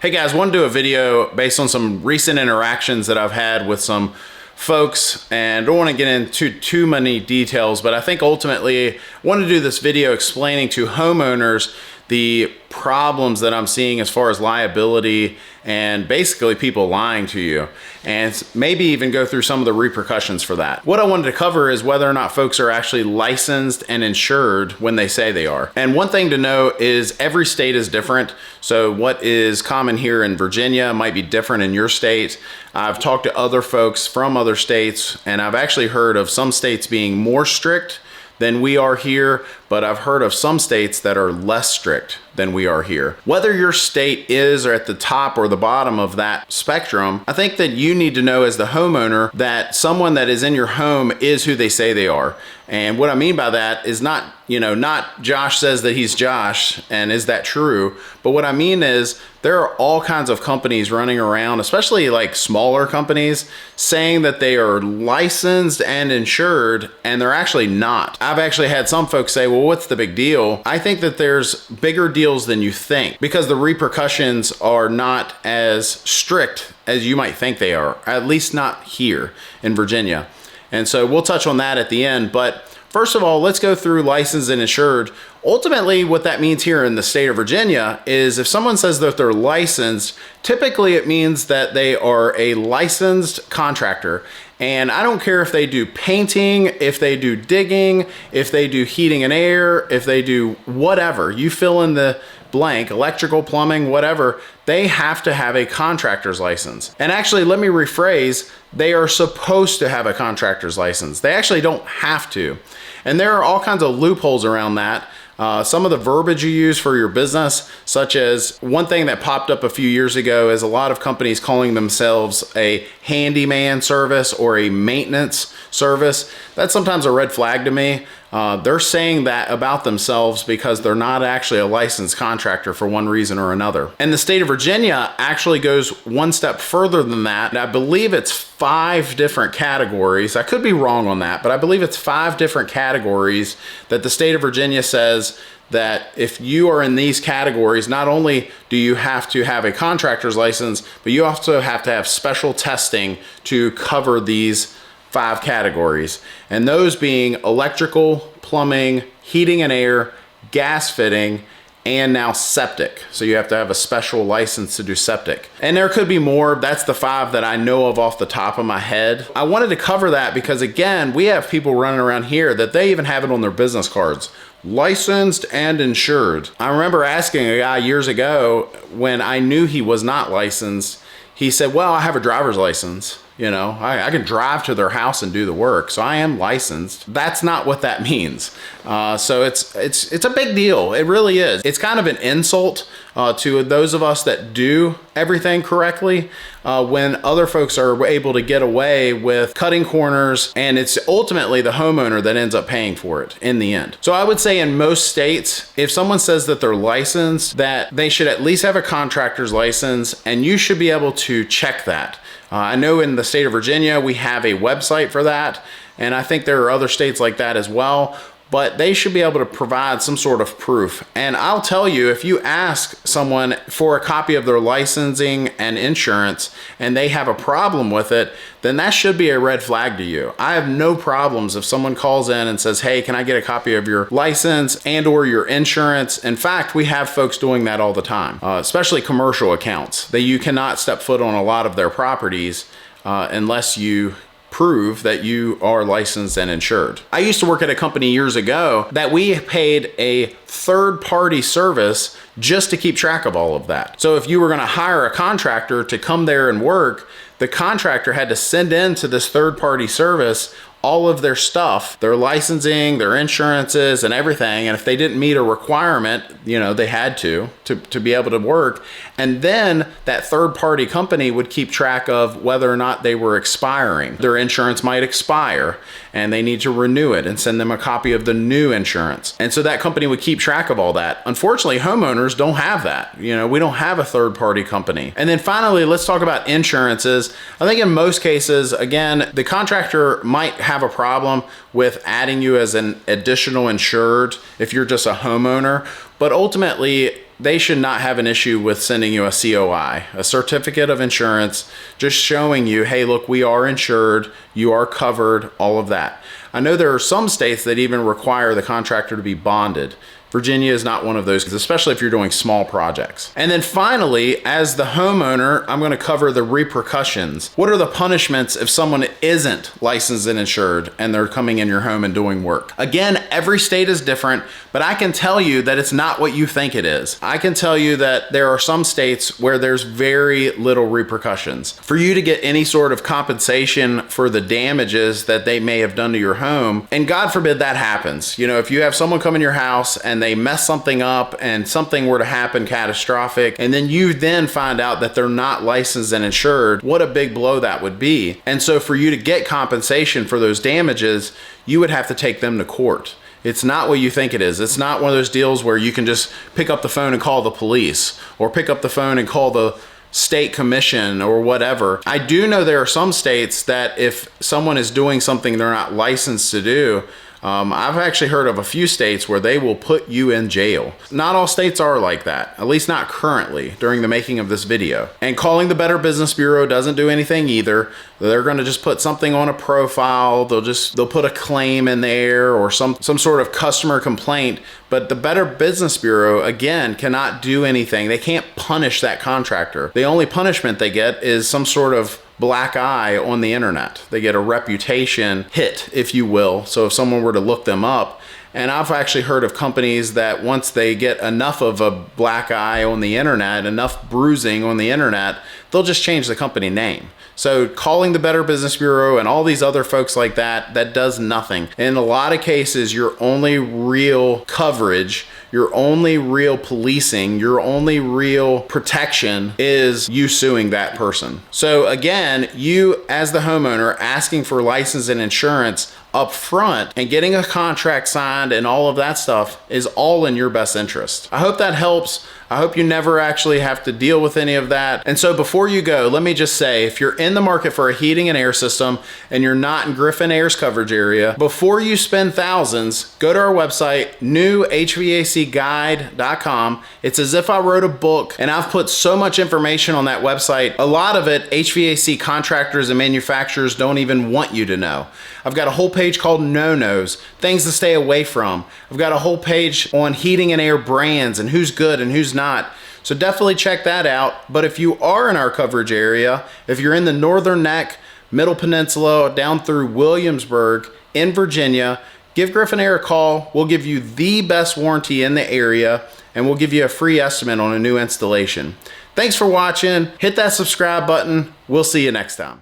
Hey guys, want to do a video based on some recent interactions that I've had with some folks, and I don't want to get into too many details, but I think ultimately I want to do this video explaining to homeowners the problems that I'm seeing as far as liability and basically people lying to you, and maybe even go through some of the repercussions for that. What I wanted to cover is whether or not folks are actually licensed and insured when they say they are. And one thing to know is every state is different. So what is common here in Virginia might be different in your state. I've talked to other folks from other states, and I've actually heard of some states being more strict than we are here, but I've heard of some states that are less strict than we are here. Whether your state is or at the top or the bottom of that spectrum, I think that you need to know as the homeowner that someone that is in your home is who they say they are. And what I mean by that is not, not Josh says that he's Josh and is that true? But what I mean is there are all kinds of companies running around, especially like smaller companies, saying that they are licensed and insured, and they're actually not. I've actually had some folks say, well, what's the big deal? I think that there's bigger deals than you think because the repercussions are not as strict as you might think they are, at least not here in Virginia. And so we'll touch on that at the end. But first of all, let's go through licensed and insured. Ultimately, what that means here in the state of Virginia is if someone says that they're licensed, typically it means that they are a licensed contractor. And I don't care if they do painting, if they do digging, if they do heating and air, if they do whatever, you fill in the blank, electrical, plumbing, whatever, they have to have a contractor's license. And actually, let me rephrase, they are supposed to have a contractor's license. They actually don't have to. And there are all kinds of loopholes around that. Some of the verbiage you use for your business, such as one thing that popped up a few years ago is a lot of companies calling themselves a handyman service or a maintenance service. That's sometimes a red flag to me. They're saying that about themselves because they're not actually a licensed contractor for one reason or another. And the state of Virginia actually goes one step further than that. And I believe it's 5 different categories. I could be wrong on that, but I believe it's 5 different categories that the state of Virginia says that if you are in these categories, not only do you have to have a contractor's license, but you also have to have special testing to cover these 5 categories. And those being electrical, plumbing, heating and air, gas fitting, and now septic. So you have to have a special license to do septic. And there could be more. That's the 5 that I know of off the top of my head. I wanted to cover that because again, we have people running around here that they even have it on their business cards. Licensed and insured. I remember asking a guy years ago when I knew he was not licensed, he said, well, I have a driver's license. I can drive to their house and do the work, so I am licensed. That's not what that means. So it's a big deal. It really is. It's kind of an insult to those of us that do everything correctly when other folks are able to get away with cutting corners, and it's ultimately the homeowner that ends up paying for it in the end. So I would say in most states, if someone says that they're licensed, that they should at least have a contractor's license, and you should be able to check that. I know in the state of Virginia, we have a website for that, and I think there are other states like that as well, but they should be able to provide some sort of proof. And I'll tell you, if you ask someone for a copy of their licensing and insurance and they have a problem with it, then that should be a red flag to you. I have no problems if someone calls in and says, hey, can I get a copy of your license and or your insurance? In fact, we have folks doing that all the time, especially commercial accounts. You cannot step foot on a lot of their properties unless you prove that you are licensed and insured. I used to work at a company years ago that we paid a third-party service just to keep track of all of that. So if you were going to hire a contractor to come there and work, the contractor had to send in to this third-party service all of their stuff, their licensing, their insurances, and everything. And if they didn't meet a requirement, they had to be able to work. And then that third-party company would keep track of whether or not they were expiring. Their insurance might expire, and they need to renew it and send them a copy of the new insurance. And so that company would keep track of all that. Unfortunately, homeowners don't have that. We don't have a third-party company. And then finally, let's talk about insurances. I think in most cases, again, the contractor might have a problem with adding you as an additional insured if you're just a homeowner, but ultimately they should not have an issue with sending you a COI, a certificate of insurance, just showing you, hey, look, we are insured, you are covered, all of that. I know there are some states that even require the contractor to be bonded. Virginia is not one of those, especially if you're doing small projects. And then finally, as the homeowner, I'm going to cover the repercussions. What are the punishments if someone isn't licensed and insured and they're coming in your home and doing work? Again, every state is different, but I can tell you that it's not what you think it is. I can tell you that there are some states where there's very little repercussions. For you to get any sort of compensation for the damages that they may have done to your home, and God forbid that happens. You know, if you have someone come in your house and they mess something up and something were to happen catastrophic, and then you then find out that they're not licensed and insured, what a big blow that would be. And so for you to get compensation for those damages, you would have to take them to court. It's not what you think it is. It's not one of those deals where you can just pick up the phone and call the police, or pick up the phone and call the state commission or whatever. I do know there are some states that if someone is doing something they're not licensed to do, I've actually heard of a few states where they will put you in jail. Not all states are like that, at least not currently during the making of this video. And calling the Better Business Bureau doesn't do anything either. They're going to just put something on a profile. They'll put a claim in there or some sort of customer complaint. But the Better Business Bureau, again, cannot do anything. They can't punish that contractor. The only punishment they get is some sort of black eye on the internet. They get a reputation hit, if you will. So if someone were to look them up, and I've actually heard of companies that once they get enough of a black eye on the internet, enough bruising on the internet, they'll just change the company name. So calling the Better Business Bureau and all these other folks like that, that does nothing. In a lot of cases, your only real coverage, your only real policing, your only real protection is you suing that person. So again, you as the homeowner asking for license and insurance up front and getting a contract signed and all of that stuff is all in your best interest. I hope that helps. I hope you never actually have to deal with any of that. And so before you go, let me just say, if you're in the market for a heating and air system and you're not in Griffin Air's coverage area, before you spend thousands, go to our website, newhvacguide.com. It's as if I wrote a book, and I've put so much information on that website. A lot of it, HVAC contractors and manufacturers don't even want you to know. I've got a whole page called no-nos, things to stay away from. I've got a whole page on heating and air brands and who's good and who's not. So definitely check that out. But if you are in our coverage area, if you're in the Northern Neck, Middle Peninsula, down through Williamsburg in Virginia, give Griffin Air a call. We'll give you the best warranty in the area, and we'll give you a free estimate on a new installation. Thanks for watching. Hit that subscribe button. We'll see you next time.